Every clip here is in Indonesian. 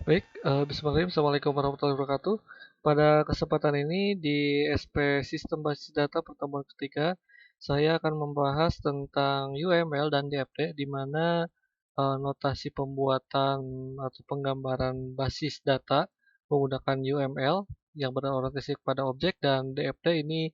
Baik, bismillahirrahmanirrahim. Assalamualaikum warahmatullahi wabarakatuh. Pada kesempatan ini di SP Sistem Basis Data pertemuan ketiga, saya akan membahas tentang UML dan DFT, di mana notasi pembuatan atau penggambaran basis data menggunakan UML yang berorientasi kepada objek dan DFT ini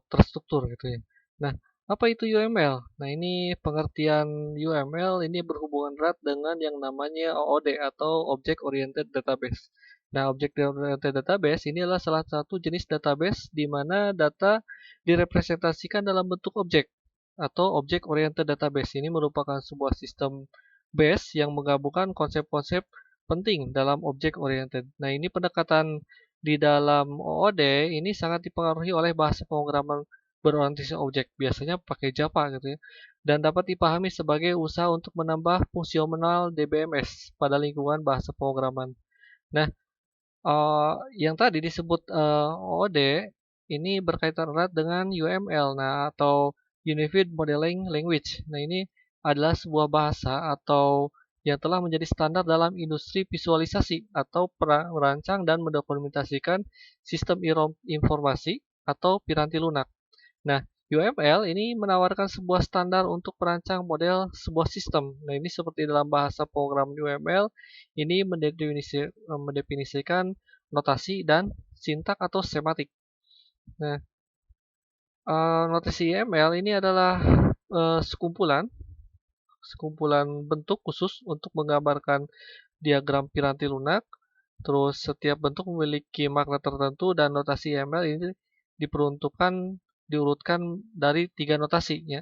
terstruktur gitu ya. Nah, apa itu UML? Nah, ini pengertian UML ini berhubungan erat dengan yang namanya OOD atau Object Oriented Database. Nah, Object Oriented Database ini adalah salah satu jenis database di mana data direpresentasikan dalam bentuk objek atau Object Oriented Database. Ini merupakan sebuah sistem base yang menggabungkan konsep-konsep penting dalam Object Oriented. Nah, ini pendekatan di dalam OOD ini sangat dipengaruhi oleh bahasa pemrograman berorientasi objek, biasanya pakai Java gitu ya, dan dapat dipahami sebagai usaha untuk menambah fungsional DBMS pada lingkungan bahasa pemrograman. Nah, yang tadi disebut OOD ini berkaitan erat dengan UML, nah atau Unified Modeling Language. Nah, ini adalah sebuah bahasa atau yang telah menjadi standar dalam industri visualisasi atau merancang dan mendokumentasikan sistem informasi atau piranti lunak. Nah, UML ini menawarkan sebuah standar untuk merancang model sebuah sistem. Nah, ini seperti dalam bahasa program UML, ini mendefinisikan notasi dan sintak atau sematik. Nah, notasi UML ini adalah sekumpulan bentuk khusus untuk menggambarkan diagram piranti lunak. Terus setiap bentuk memiliki makna tertentu dan notasi UML ini diperuntukkan diurutkan dari 3 notasinya.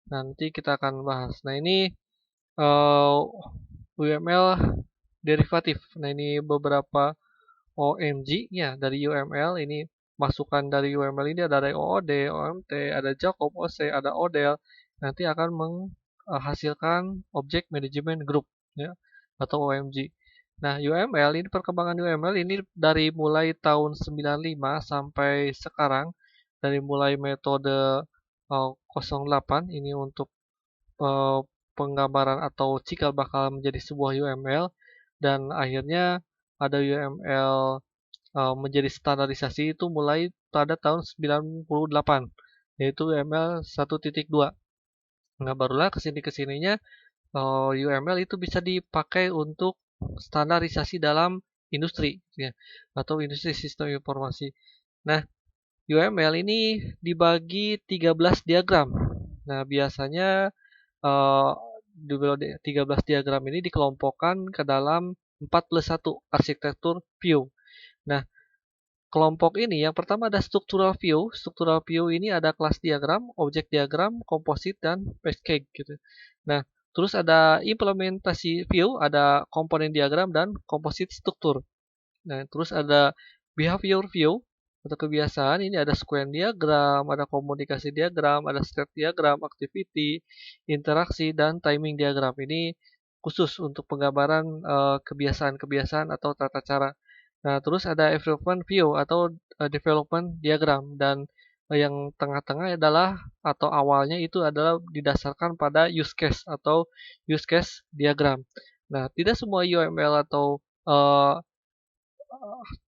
Nanti kita akan bahas. Nah, ini UML derivatif. Nah, ini beberapa OMG-nya dari UML. Ini masukan dari UML ini ada dari OOD, OMT, ada Jacob, OC, ada ODEL. Nanti akan menghasilkan Object Management Group ya, atau OMG. Nah, UML ini perkembangan UML ini dari mulai tahun 95 sampai sekarang, dari mulai metode 08 ini untuk eh, penggambaran atau cikal bakal menjadi sebuah UML, dan akhirnya ada UML menjadi standarisasi itu mulai pada tahun 98, yaitu UML 1.2. Nah, barulah kesini-kesininya UML itu bisa dipakai untuk standarisasi dalam industri ya, atau industri sistem informasi. Nah, UML ini dibagi 13 diagram. Nah, biasanya eh, 13 diagram ini dikelompokkan ke dalam 41 arsitektur view. Nah, kelompok ini yang pertama ada structural view. Structural view ini ada kelas diagram, objek diagram, komposit, dan package gitu. Nah, terus ada implementasi view, ada komponen diagram dan komposit struktur. Nah, terus ada behavior view atau kebiasaan. Ini ada square diagram, ada komunikasi diagram, ada state diagram, activity, interaksi, dan timing diagram. Ini khusus untuk penggambaran kebiasaan-kebiasaan atau tata cara. Nah, terus ada development view atau development diagram, dan yang tengah-tengah adalah atau awalnya itu adalah didasarkan pada use case atau use case diagram. Nah, tidak semua UML atau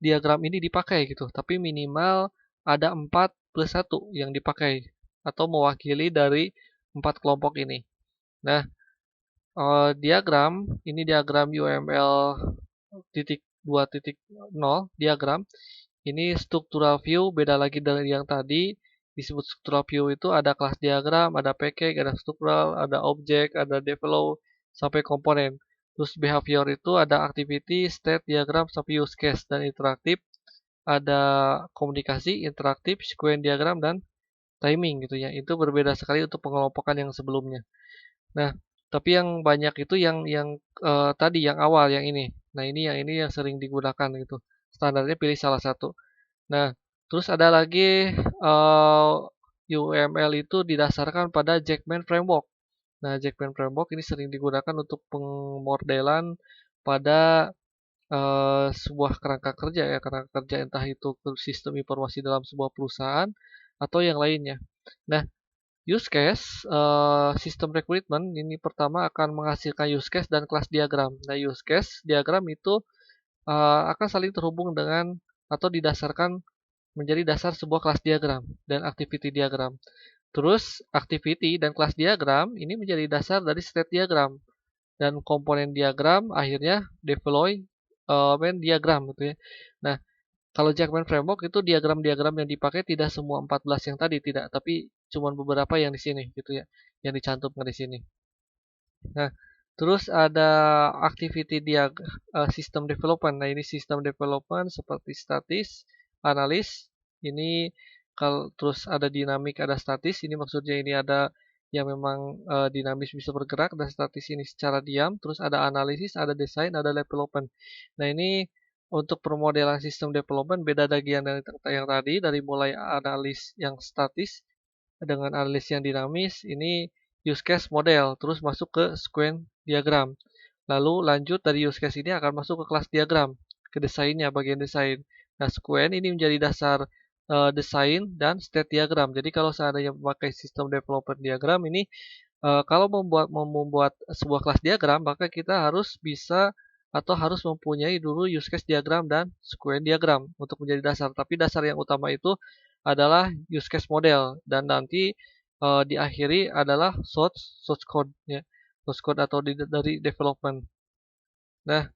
diagram ini dipakai gitu, tapi minimal ada 4 plus 1 yang dipakai atau mewakili dari 4 kelompok ini. Nah, diagram ini diagram UML titik 2.0 diagram. Ini structural view beda lagi dari yang tadi. Disebut structural view itu ada kelas diagram, ada package, ada struktural, ada objek, ada develop, sampai komponen. Terus behavior itu ada activity, state, diagram, sampai use case, dan interaktif. Ada komunikasi, interaktif, sequence diagram, dan timing gitu ya. Itu berbeda sekali untuk pengelompokan yang sebelumnya. Nah, tapi yang banyak itu yang tadi yang awal yang ini. Nah, ini yang sering digunakan gitu. Standarnya pilih salah satu. Nah, terus ada lagi UML itu didasarkan pada Jackman Framework. Nah, Jackman Framework ini sering digunakan untuk pengmodelan pada sebuah kerangka kerja ya, kerangka kerja entah itu sistem informasi dalam sebuah perusahaan atau yang lainnya. Nah, use case, sistem recruitment ini pertama akan menghasilkan use case dan kelas diagram. Nah, use case diagram itu akan saling terhubung dengan atau didasarkan menjadi dasar sebuah kelas diagram dan activity diagram. Terus activity dan kelas diagram ini menjadi dasar dari state diagram dan komponen diagram akhirnya development diagram gitu ya. Nah, kalau Jackman Framework itu diagram-diagram yang dipakai tidak semua 14 yang tadi tidak, tapi cuma beberapa yang di sini gitu ya, yang dicantumkan di sini. Nah, terus ada activity system development. Nah, ini sistem development seperti statis, analis. Ini kalau terus ada dinamik, ada statis. Ini maksudnya ini ada yang memang dinamis bisa bergerak dan statis ini secara diam. Terus ada analisis, ada desain, ada development. Nah, ini untuk permodelan sistem development beda bagian dari yang tadi dari mulai analis yang statis dengan analis yang dinamis ini use case model terus masuk ke sequence diagram. Lalu lanjut dari use case ini akan masuk ke kelas diagram, ke desainnya, bagian desain. Nah, sequence ini menjadi dasar desain dan state diagram. Jadi kalau seandainya memakai sistem development diagram ini kalau membuat sebuah kelas diagram, maka kita harus bisa atau harus mempunyai dulu use case diagram dan sequence diagram untuk menjadi dasar. Tapi dasar yang utama itu adalah use case model dan nanti diakhiri adalah source code ya. Source code atau dari development. Nah,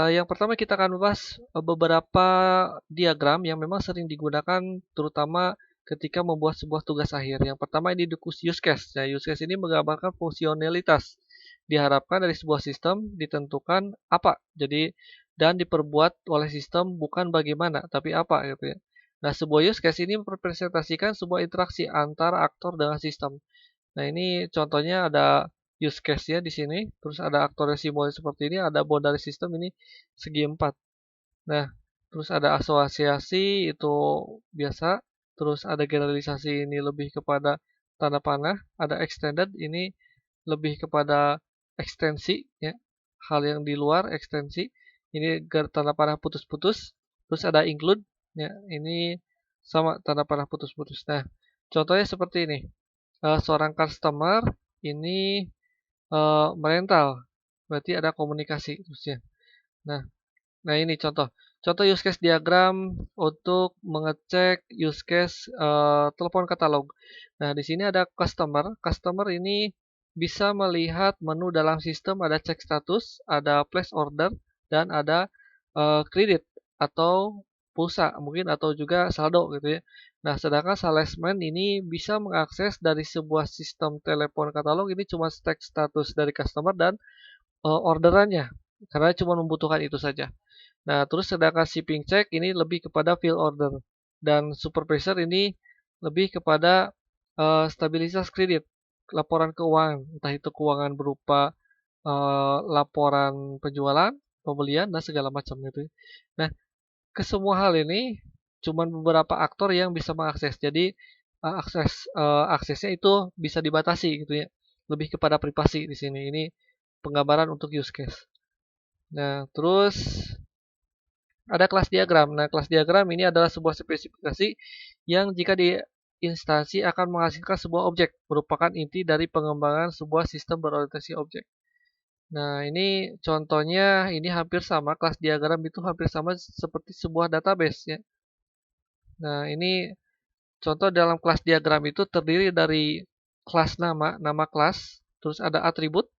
yang pertama kita akan membahas beberapa diagram yang memang sering digunakan terutama ketika membuat sebuah tugas akhir. Yang pertama ini use case. Nah, use case ini menggambarkan fungsionalitas. Diharapkan dari sebuah sistem ditentukan apa. Jadi dan diperbuat oleh sistem bukan bagaimana, tapi apa gitu ya. Nah, sebuah use case ini merepresentasikan sebuah interaksi antara aktor dengan sistem. Nah, ini contohnya ada use case-nya di sini, terus ada aktor simbol seperti ini, ada boundary system ini segi 4. Nah, terus ada asosiasi itu biasa, terus ada generalisasi ini lebih kepada tanda panah, ada extended ini lebih kepada ekstensi ya. Hal yang di luar ekstensi. Ini tanda panah putus-putus, terus ada include ya, ini sama tanda panah putus-putus. Nah, contohnya seperti ini. Seorang customer ini merental, berarti ada komunikasi terusnya. Nah, nah ini contoh. Contoh use case diagram untuk mengecek use case telepon katalog. Nah, di sini ada customer. Customer ini bisa melihat menu dalam sistem, ada cek status, ada place order, dan ada kredit atau pulsa mungkin atau juga saldo gitu ya. Nah, sedangkan salesman ini bisa mengakses dari sebuah sistem telepon katalog ini cuma cek status dari customer dan orderannya karena cuma membutuhkan itu saja. Nah, terus sedangkan shipping check ini lebih kepada fill order dan supervisor ini lebih kepada stabilitas kredit, laporan keuangan, entah itu keuangan berupa laporan penjualan, pembelian dan segala macam gitu. Nah, ke semua hal ini cuma beberapa aktor yang bisa mengakses. Jadi aksesnya itu bisa dibatasi gitu ya. Lebih kepada privasi di sini. Ini penggambaran untuk use case. Nah, terus ada kelas diagram. Nah, kelas diagram ini adalah sebuah spesifikasi yang jika di instansi akan menghasilkan sebuah objek, merupakan inti dari pengembangan sebuah sistem berorientasi objek. Nah, ini contohnya ini hampir sama, kelas diagram itu hampir sama seperti sebuah database ya. Nah, ini contoh dalam kelas diagram itu terdiri dari kelas nama kelas, terus ada atribut,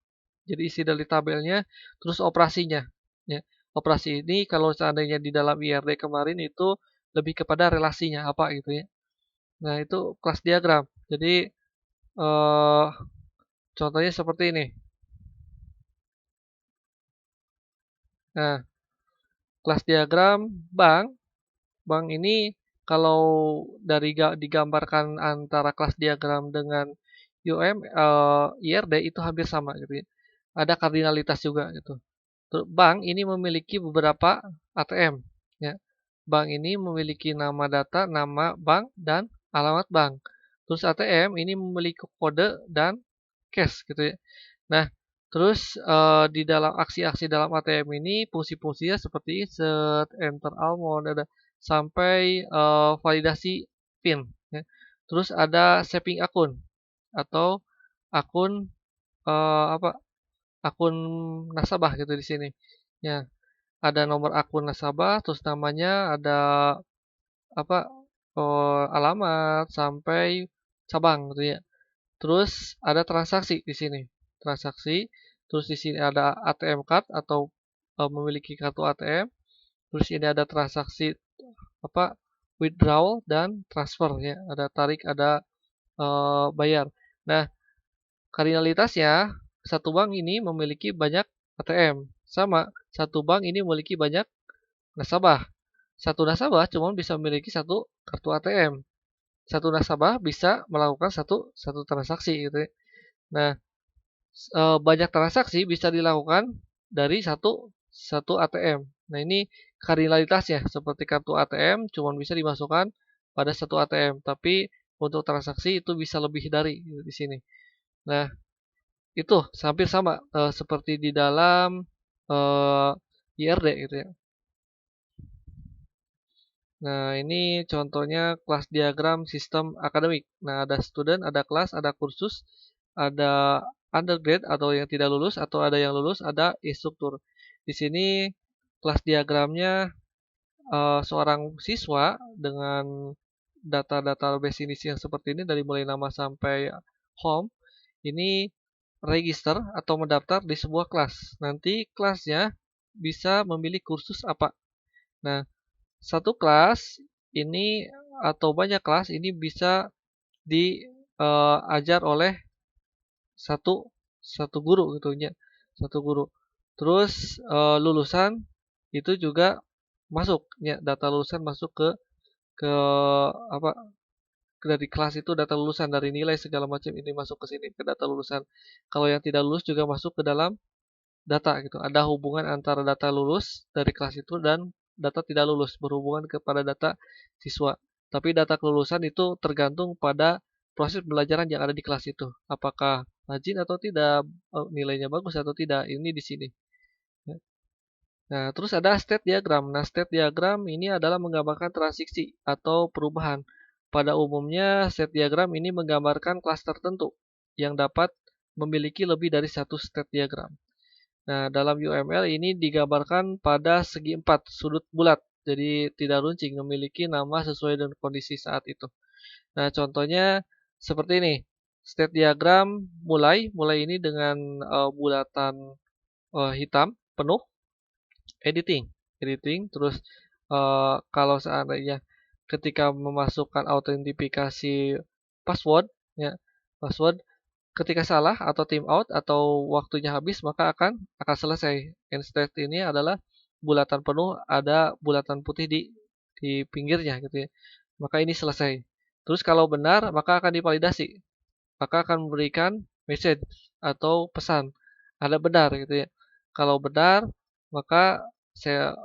jadi isi dari tabelnya, terus operasinya. Ya. Operasi ini kalau seandainya di dalam IRD kemarin itu lebih kepada relasinya apa gitu ya. Nah, itu kelas diagram. Jadi contohnya seperti ini. Nah, kelas diagram bank. Bank ini kalau dari digambarkan antara kelas diagram dengan IRD itu hampir sama gitu ya. Ada kardinalitas juga gitu. Bank ini memiliki beberapa ATM ya. Bank ini memiliki nama data, nama bank dan alamat bank. Terus ATM ini memiliki kode dan cash gitu ya. Nah, terus di dalam aksi-aksi dalam ATM ini fungsi-fungsinya seperti insert, enter almond, ada sampai validasi PIN. Ya. Terus ada saving akun. atau akun apa akun nasabah gitu di sini. Ya, ada nomor akun nasabah, terus namanya, ada apa alamat sampai cabang gitu ya. Terus ada transaksi di sini. Transaksi, terus di sini ada ATM card atau memiliki kartu ATM. Terus ini ada transaksi apa withdrawal dan transfer ya. Ada tarik, ada bayar. Nah, kardinalitasnya satu bank ini memiliki banyak ATM. Sama, satu bank ini memiliki banyak nasabah. Satu nasabah cuma bisa memiliki satu kartu ATM. Satu nasabah bisa melakukan satu satu transaksi gitu ya. Nah, banyak transaksi bisa dilakukan dari satu satu ATM. Nah, ini kardinalitasnya seperti kartu ATM cuma bisa dimasukkan pada satu ATM, tapi untuk transaksi itu bisa lebih dari gitu di sini. Nah, itu hampir sama seperti di dalam eh, IRD gitu ya. Nah, ini contohnya kelas diagram sistem akademik. Nah, ada student, ada kelas, ada kursus, ada undergrad atau yang tidak lulus, atau ada yang lulus, ada instruktur. Di sini kelas diagramnya seorang siswa dengan data-data base ini yang seperti ini dari mulai nama sampai home. Ini register atau mendaftar di sebuah kelas. Nanti kelasnya bisa memilih kursus apa. Nah, satu kelas ini atau banyak kelas ini bisa diajar oleh satu satu guru gitu ya, satu guru. Terus lulusan itu juga masuk ya, data lulusan masuk ke apa dari kelas itu data lulusan dari nilai segala macam ini masuk ke sini ke data lulusan. Kalau yang tidak lulus juga masuk ke dalam data gitu. Ada hubungan antara data lulus dari kelas itu dan data tidak lulus berhubungan kepada data siswa. Tapi data kelulusan itu tergantung pada proses pembelajaran yang ada di kelas itu. Apakah rajin atau tidak, nilainya bagus atau tidak. Ini di sini. Ya. Nah, terus ada state diagram. Nah, state diagram ini adalah menggambarkan transisi atau perubahan. Pada umumnya, state diagram ini menggambarkan kelas tertentu yang dapat memiliki lebih dari satu state diagram. Nah, dalam UML ini digambarkan pada segi 4 sudut bulat. Jadi tidak runcing, memiliki nama sesuai dengan kondisi saat itu. Nah, contohnya seperti ini. State diagram mulai ini dengan bulatan hitam penuh, editing, terus kalau seandainya ketika memasukkan autentifikasi password, ya, password ketika salah atau timeout atau waktunya habis maka akan selesai. Instead ini adalah bulatan penuh, ada bulatan putih di pinggirnya gitu ya. Maka ini selesai. Terus kalau benar maka akan divalidasi. Maka akan memberikan message atau pesan. Ada benar gitu ya. Kalau benar maka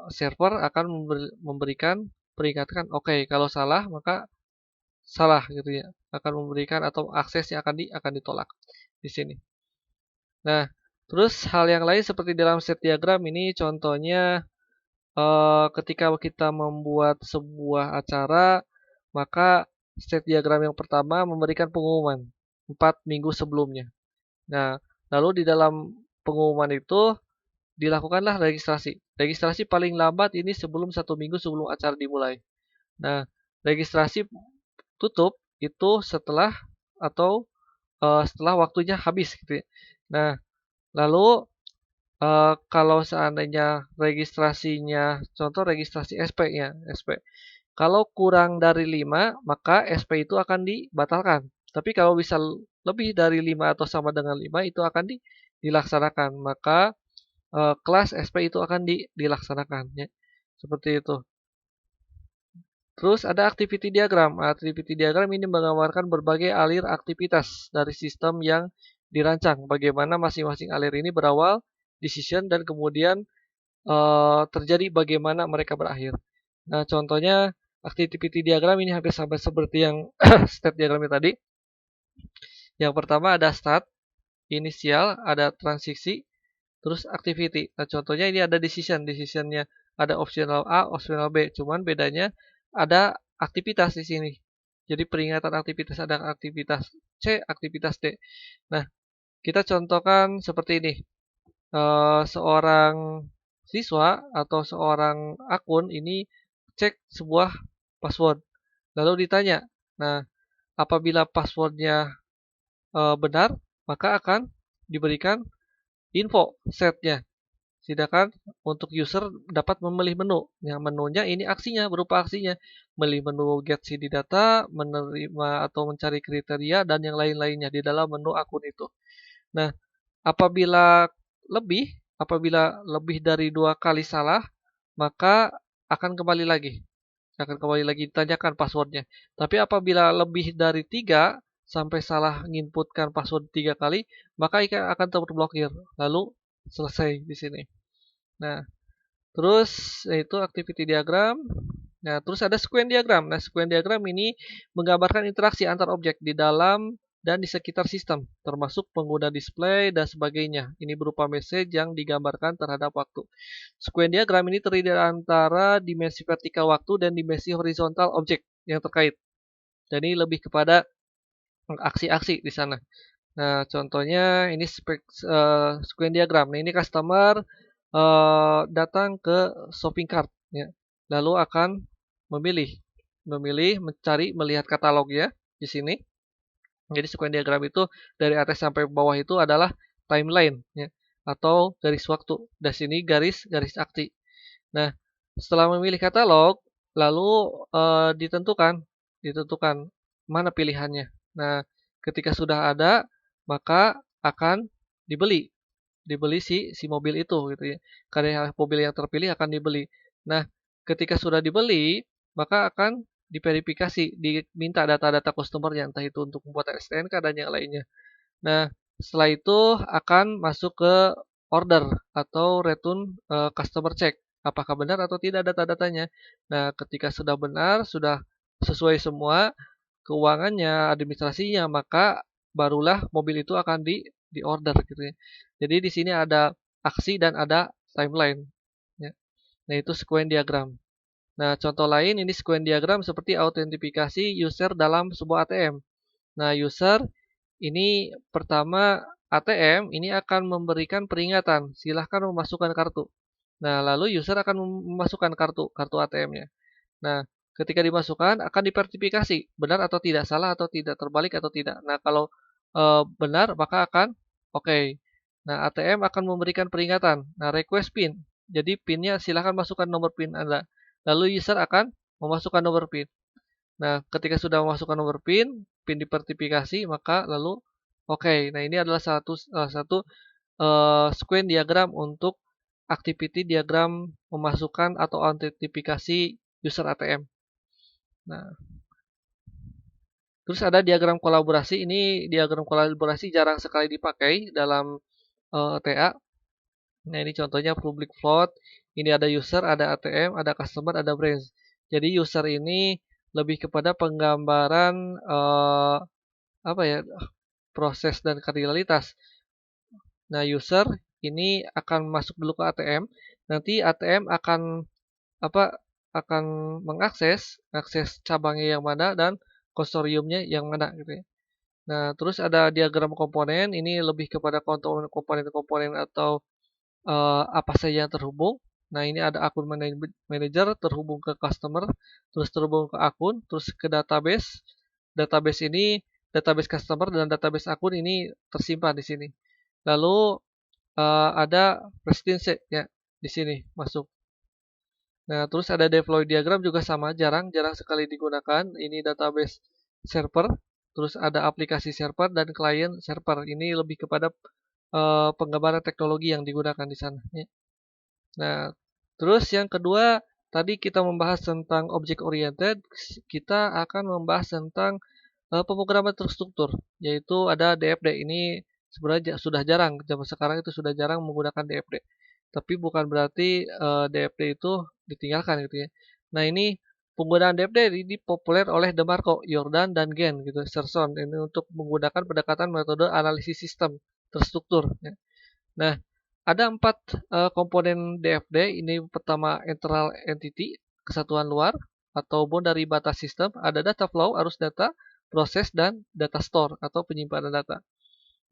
server akan memberikan peringatkan oke. Kalau salah maka salah gitu ya. Akan memberikan atau akses yang akan ditolak di sini. Nah, terus hal yang lain seperti dalam set diagram ini contohnya ketika kita membuat sebuah acara, maka set diagram yang pertama memberikan pengumuman 4 minggu sebelumnya. Nah, lalu di dalam pengumuman itu dilakukanlah registrasi. Registrasi paling lambat ini sebelum 1 minggu sebelum acara dimulai. Nah, registrasi tutup itu setelah atau setelah waktunya habis gitu ya. Nah, lalu kalau seandainya registrasinya, contoh registrasi SP-nya, SP. Kalau kurang dari 5, maka SP itu akan dibatalkan. Tapi kalau bisa lebih dari 5 atau sama dengan 5, itu akan dilaksanakan. Maka kelas SP itu akan dilaksanakan. Ya. Seperti itu. Terus ada activity diagram. Activity diagram ini menggambarkan berbagai alir aktivitas dari sistem yang dirancang. Bagaimana masing-masing alir ini berawal, decision, dan kemudian terjadi bagaimana mereka berakhir. Nah, contohnya activity diagram ini hampir sama seperti yang step diagramnya tadi. Yang pertama ada start, inisial, ada transisi, terus activity. Nah, contohnya ini ada decision. Decisionnya ada optional A, optional B. Cuman bedanya ada aktivitas di sini. Jadi peringatan aktivitas ada aktivitas. C, aktivitas D. Nah, kita contohkan seperti ini. Seorang siswa atau seorang akun ini cek sebuah password. Lalu ditanya, nah apabila passwordnya benar, maka akan diberikan info setnya. Sedangkan untuk user dapat memilih menu. Yang menunya ini aksinya, berupa aksinya. Memilih menu get CD data, menerima atau mencari kriteria, dan yang lain-lainnya di dalam menu akun itu. Nah, apabila lebih dari 2 kali salah, maka akan kembali lagi. Akan kembali lagi ditanyakan passwordnya. Tapi apabila lebih dari 3 sampai salah menginputkan password 3 kali, maka akan terblokir. Lalu selesai di sini. Nah, terus yaitu activity diagram. Nah, terus ada sequence diagram. Nah, sequence diagram ini menggambarkan interaksi antar objek di dalam dan di sekitar sistem, termasuk pengguna display dan sebagainya. Ini berupa message yang digambarkan terhadap waktu. Sequence diagram ini terdiri antara dimensi vertikal waktu dan dimensi horizontal objek yang terkait. Jadi lebih kepada aksi-aksi di sana. Nah, contohnya ini sequence diagram. Nah, ini customer datang ke shopping cart, ya. Lalu akan mencari, melihat katalog ya di sini. Jadi sequence diagram itu dari atas sampai bawah itu adalah timeline, ya, atau garis waktu. Dan sini garis aksi. Nah, setelah memilih katalog, lalu ditentukan mana pilihannya. Nah, ketika sudah ada, maka akan dibeli si mobil itu gitu ya. Karena mobil yang terpilih akan dibeli. Nah, ketika sudah dibeli, maka akan diverifikasi, diminta data-data customer-nya, entah itu untuk membuat STNK dan yang lainnya. Nah, setelah itu akan masuk ke order atau return customer check. Apakah benar atau tidak data-datanya. Nah, ketika sudah benar, sudah sesuai semua keuangannya, administrasinya, maka barulah mobil itu akan di order gitu ya. Jadi di sini ada aksi dan ada timeline, ya. Nah, itu sequence diagram. Nah, contoh lain ini sequence diagram seperti autentifikasi user dalam sebuah ATM. Nah, user ini pertama ATM ini akan memberikan peringatan, silahkan memasukkan kartu. Nah, lalu user akan memasukkan kartu ATM-nya. Nah, ketika dimasukkan akan diverifikasi benar atau tidak, salah atau tidak, terbalik atau tidak. Nah, kalau benar maka akan oke. Nah, ATM akan memberikan peringatan. Nah, request PIN. Jadi PIN-nya silahkan masukkan nomor PIN Anda. Lalu user akan memasukkan nomor PIN. Nah, ketika sudah memasukkan nomor PIN diverifikasi, maka lalu oke. Nah, ini adalah satu sequence diagram untuk activity diagram memasukkan atau autentifikasi user ATM. Nah, terus ada diagram kolaborasi. Ini diagram kolaborasi jarang sekali dipakai dalam TA. Nah, ini contohnya public float. Ini ada user, ada ATM, ada customer, ada branch. Jadi user ini lebih kepada penggambaran apa ya, proses dan kardinalitas. Nah, user ini akan masuk dulu ke ATM. Nanti ATM akan apa akan akses cabangnya yang mana dan konsorsiumnya yang mana gitu ya. Nah, terus ada diagram komponen. Ini lebih kepada komponen-komponen atau apa saja yang terhubung. Nah, ini ada akun manager terhubung ke customer, terus terhubung ke akun, terus ke database. Database ini database customer dan database akun ini tersimpan di sini. Lalu ada precedence ya di sini masuk. Nah, terus ada deploy diagram juga sama, jarang sekali digunakan. Ini database server, terus ada aplikasi server dan client server. Ini lebih kepada penggambaran teknologi yang digunakan di sana. Ya. Nah, terus yang kedua, tadi kita membahas tentang object oriented, kita akan membahas tentang pemrograman terstruktur, yaitu ada DFD. Ini sebenarnya sudah jarang, zaman sekarang itu sudah jarang menggunakan DFD. Tapi bukan berarti DFD itu ditinggalkan gitu ya. Nah, ini penggunaan DFD ini populer oleh DeMarco, Jordan, dan Gen gitu, Serson. Ini untuk menggunakan pendekatan metode analisis sistem terstruktur. Ya. Nah, ada 4 komponen DFD. Ini pertama internal entity, kesatuan luar atau boundary batas sistem. Ada data flow, arus data, proses dan data store atau penyimpanan data.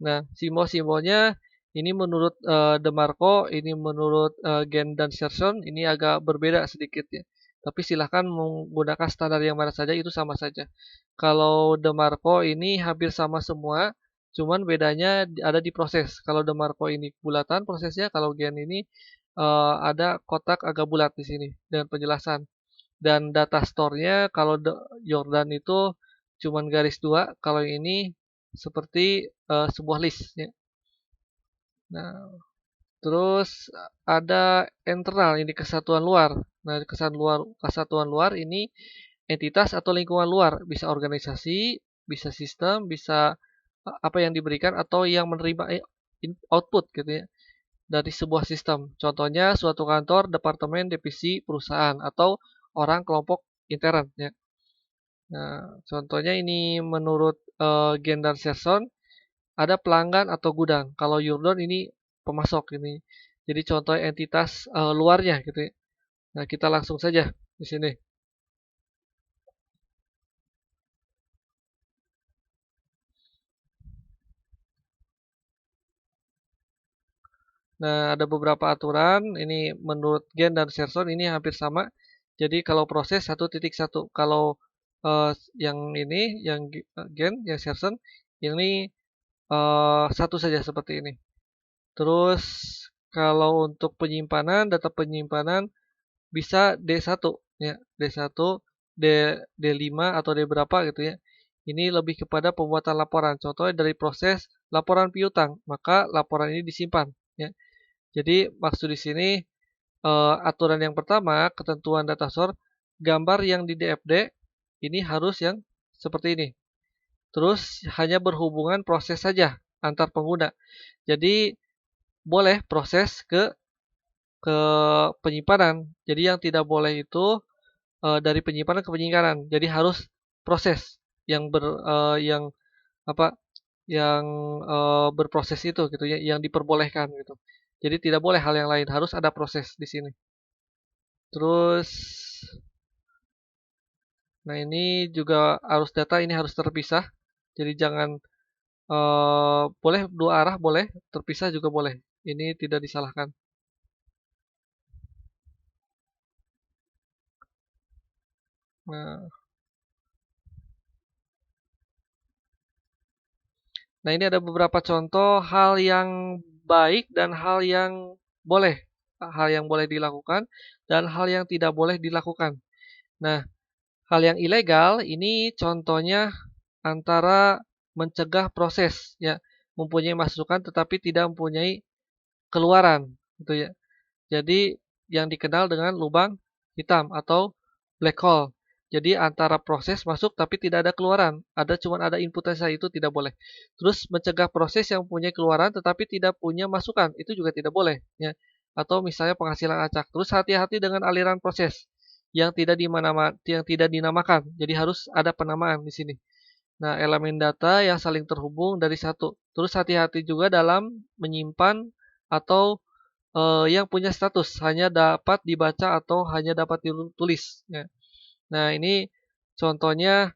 Nah, simbol-simbolnya ini menurut DeMarco, ini menurut Gen dan Sherson ini agak berbeda sedikit ya. Tapi silahkan menggunakan standar yang mana saja, itu sama saja. Kalau DeMarco ini hampir sama semua, cuman bedanya ada di proses. Kalau DeMarco ini bulatan prosesnya, kalau Gen ini ada kotak agak bulat di sini dengan penjelasan. Dan data store-nya kalau Jordan itu cuman garis 2, kalau ini seperti sebuah list ya. Nah, terus ada internal, ini kesatuan luar. Nah, kesatuan luar ini entitas atau lingkungan luar, bisa organisasi, bisa sistem, bisa apa yang diberikan atau yang menerima output gitu ya dari sebuah sistem. Contohnya suatu kantor, departemen, divisi, perusahaan atau orang kelompok intern ya. Nah, contohnya ini menurut Gen dan Sherson ada pelanggan atau gudang. Kalau Yurdon ini pemasok ini. Jadi contoh entitas luarnya gitu ya. Nah, kita langsung saja di sini. Nah, ada beberapa aturan. Ini menurut Gen dan Sherson ini hampir sama. Jadi kalau proses 1.1, kalau yang ini, yang Gen, yang Sherson, ini satu saja seperti ini. Terus kalau untuk penyimpanan, data penyimpanan bisa D1 ya, D1, D D5 atau D berapa gitu ya. Ini lebih kepada pembuatan laporan. Contohnya dari proses laporan piutang, maka laporan ini disimpan ya. Jadi maksud di sini aturan yang pertama, ketentuan data source, gambar yang di DFD ini harus yang seperti ini. Terus hanya berhubungan proses saja antar pengguna. Jadi boleh proses ke penyimpanan. Jadi yang tidak boleh itu dari penyimpanan ke penyimpanan. Jadi harus proses yang yang apa yang berproses itu gitu ya, yang diperbolehkan gitu. Jadi tidak boleh hal yang lain, harus ada proses di sini. Terus nah ini juga arus data ini harus terpisah. Jadi jangan boleh dua arah boleh, terpisah juga boleh. Ini tidak disalahkan. Nah, Nah, ini ada beberapa contoh hal yang baik dan hal yang boleh. Hal yang boleh dilakukan dan hal yang tidak boleh dilakukan. Nah, hal yang ilegal ini contohnya antara mencegah proses ya, mempunyai masukan tetapi tidak mempunyai keluaran gitu ya. Jadi yang dikenal dengan lubang hitam atau black hole. Jadi antara proses masuk tapi tidak ada keluaran. Cuma ada input saja, itu tidak boleh. Terus mencegah proses yang punya keluaran tetapi tidak punya masukan. Itu juga tidak boleh ya. Atau misalnya penghasilan acak. Terus hati-hati dengan aliran proses yang tidak dinamakan. Jadi harus ada penamaan di sini. Nah, elemen data yang saling terhubung dari satu. Terus hati-hati juga dalam menyimpan atau yang punya status hanya dapat dibaca atau hanya dapat ditulis ya. Nah, ini contohnya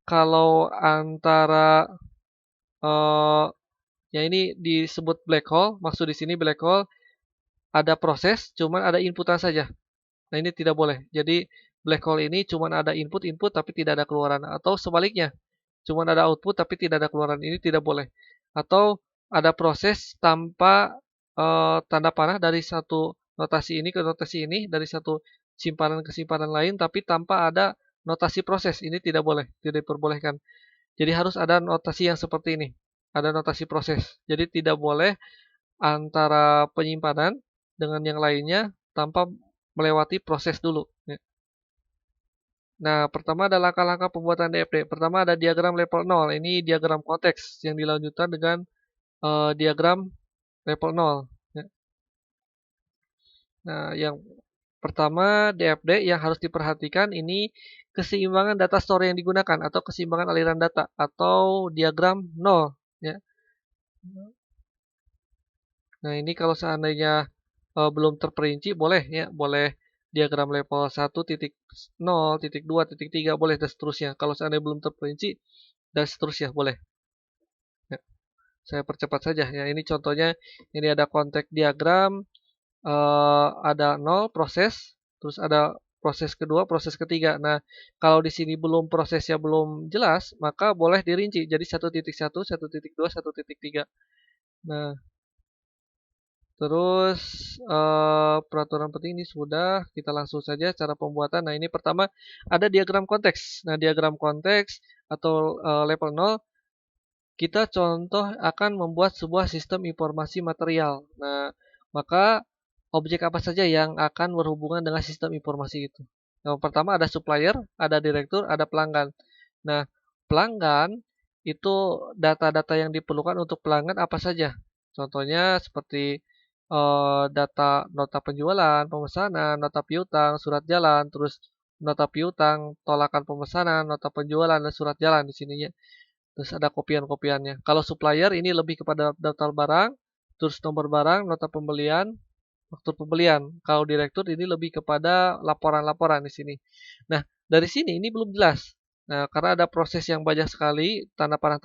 kalau antara eh, ya ini disebut black hole, maksud di sini black hole ada proses cuman ada inputan saja. Nah, ini tidak boleh. Jadi black hole ini cuman ada input tapi tidak ada keluaran atau sebaliknya. Cuman ada output tapi tidak ada keluaran. Ini tidak boleh. Atau ada proses tanpa tanda panah dari satu notasi ini ke notasi ini, dari satu simpanan ke simpanan lain, tapi tanpa ada notasi proses. Ini tidak boleh, tidak diperbolehkan. Jadi harus ada notasi yang seperti ini. Ada notasi proses. Jadi tidak boleh antara penyimpanan dengan yang lainnya tanpa melewati proses dulu. Ya. Nah, pertama ada langkah-langkah pembuatan DFD. Pertama ada diagram level 0. Ini diagram konteks yang dilanjutkan dengan diagram level 0. Ya. Nah, yang pertama DFD yang harus diperhatikan ini keseimbangan data store yang digunakan atau keseimbangan aliran data atau diagram 0. Ya. Nah, ini kalau seandainya belum terperinci boleh ya, boleh diagram level 1.0, titik 2, titik 3 boleh dan seterusnya. Kalau seandainya belum terperinci dan seterusnya, boleh. Ya, saya percepat saja ya. Ini contohnya, ini ada konteks diagram, ada 0 proses, terus ada proses kedua, proses ketiga. Nah, kalau di sini belum prosesnya belum jelas, maka boleh dirinci jadi 1.1, 1.2, 1.3. Nah, terus peraturan penting ini sudah, kita langsung saja cara pembuatan. Nah, ini pertama ada diagram konteks. Nah, diagram konteks atau level 0, kita contoh akan membuat sebuah sistem informasi material. Nah, maka objek apa saja yang akan berhubungan dengan sistem informasi itu? Yang pertama ada supplier, ada direktur, ada pelanggan. Nah, pelanggan itu data-data yang diperlukan untuk pelanggan apa saja? Contohnya seperti data nota penjualan, pemesanan, nota piutang, surat jalan, terus nota piutang, tolakan pemesanan, nota penjualan, dan surat jalan di sininya. Terus ada kopian-kopiannya. Kalau supplier ini lebih kepada daftar barang, terus nomor barang, nota pembelian, waktu pembelian. Kalau direktur ini lebih kepada laporan-laporan di sini. Nah, dari sini ini belum jelas. Nah, karena ada proses yang banyak sekali, tanda panah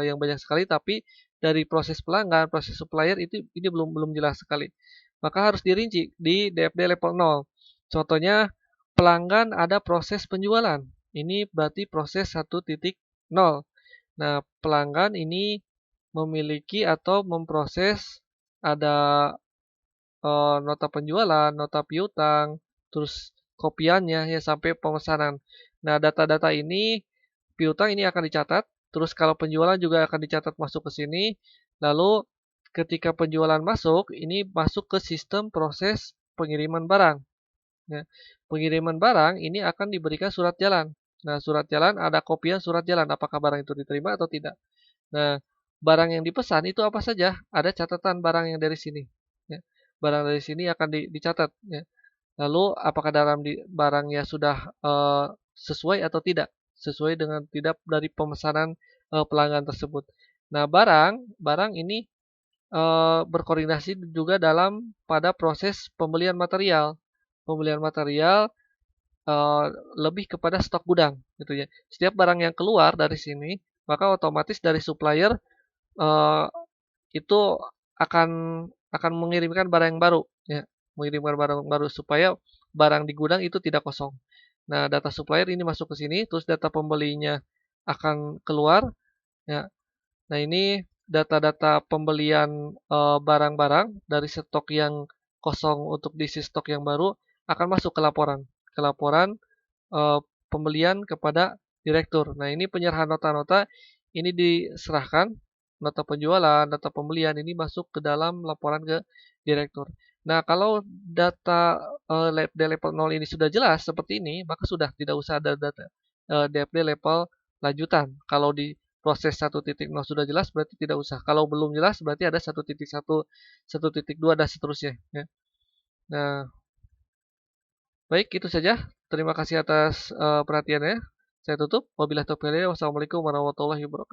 yang banyak sekali, tapi dari proses pelanggan, proses supplier itu ini belum belum jelas sekali. Maka harus dirinci di DFD level 0. Contohnya pelanggan ada proses penjualan. Ini berarti proses 1.0. Nah, pelanggan ini memiliki atau memproses ada nota penjualan, nota piutang, terus kopiannya ya sampai pemesanan. Nah, data-data ini piutang ini akan dicatat, terus kalau penjualan juga akan dicatat masuk ke sini. Lalu ketika penjualan masuk, ini masuk ke sistem proses pengiriman barang. Ya, pengiriman barang ini akan diberikan surat jalan. Nah, surat jalan ada kopian surat jalan, apakah barang itu diterima atau tidak. Nah, barang yang dipesan itu apa saja? Ada catatan barang yang dari sini. Ya, barang dari sini akan dicatat. Ya. Lalu apakah dalam barangnya sudah sesuai atau tidak? Sesuai dengan tidak dari pemesanan pelanggan tersebut. Nah, barang ini berkoordinasi juga dalam pada proses pembelian material. Pembelian material lebih kepada stok gudang, gitu ya. Setiap barang yang keluar dari sini, maka otomatis dari supplier eh, itu akan akan mengirimkan barang yang baru, ya, mengirimkan barang baru supaya barang di gudang itu tidak kosong. Nah, data supplier ini masuk ke sini, terus data pembelinya akan keluar, ya. Nah, ini data-data pembelian barang-barang dari stok yang kosong untuk diisi stok yang baru akan masuk ke laporan eh, pembelian kepada direktur. Nah, ini penyerahan nota-nota ini diserahkan, nota penjualan, data pembelian ini masuk ke dalam laporan ke direktur. Nah, kalau data di level 0 ini sudah jelas seperti ini, maka sudah tidak usah ada data DFD level lanjutan. Kalau di proses 1.0 sudah jelas berarti tidak usah. Kalau belum jelas berarti ada 1.1, 1.2 dan seterusnya. Ya. Nah, baik, itu saja. Terima kasih atas perhatiannya. Saya tutup. Wabillahi taufiq. Wassalamualaikum warahmatullahi wabarakatuh.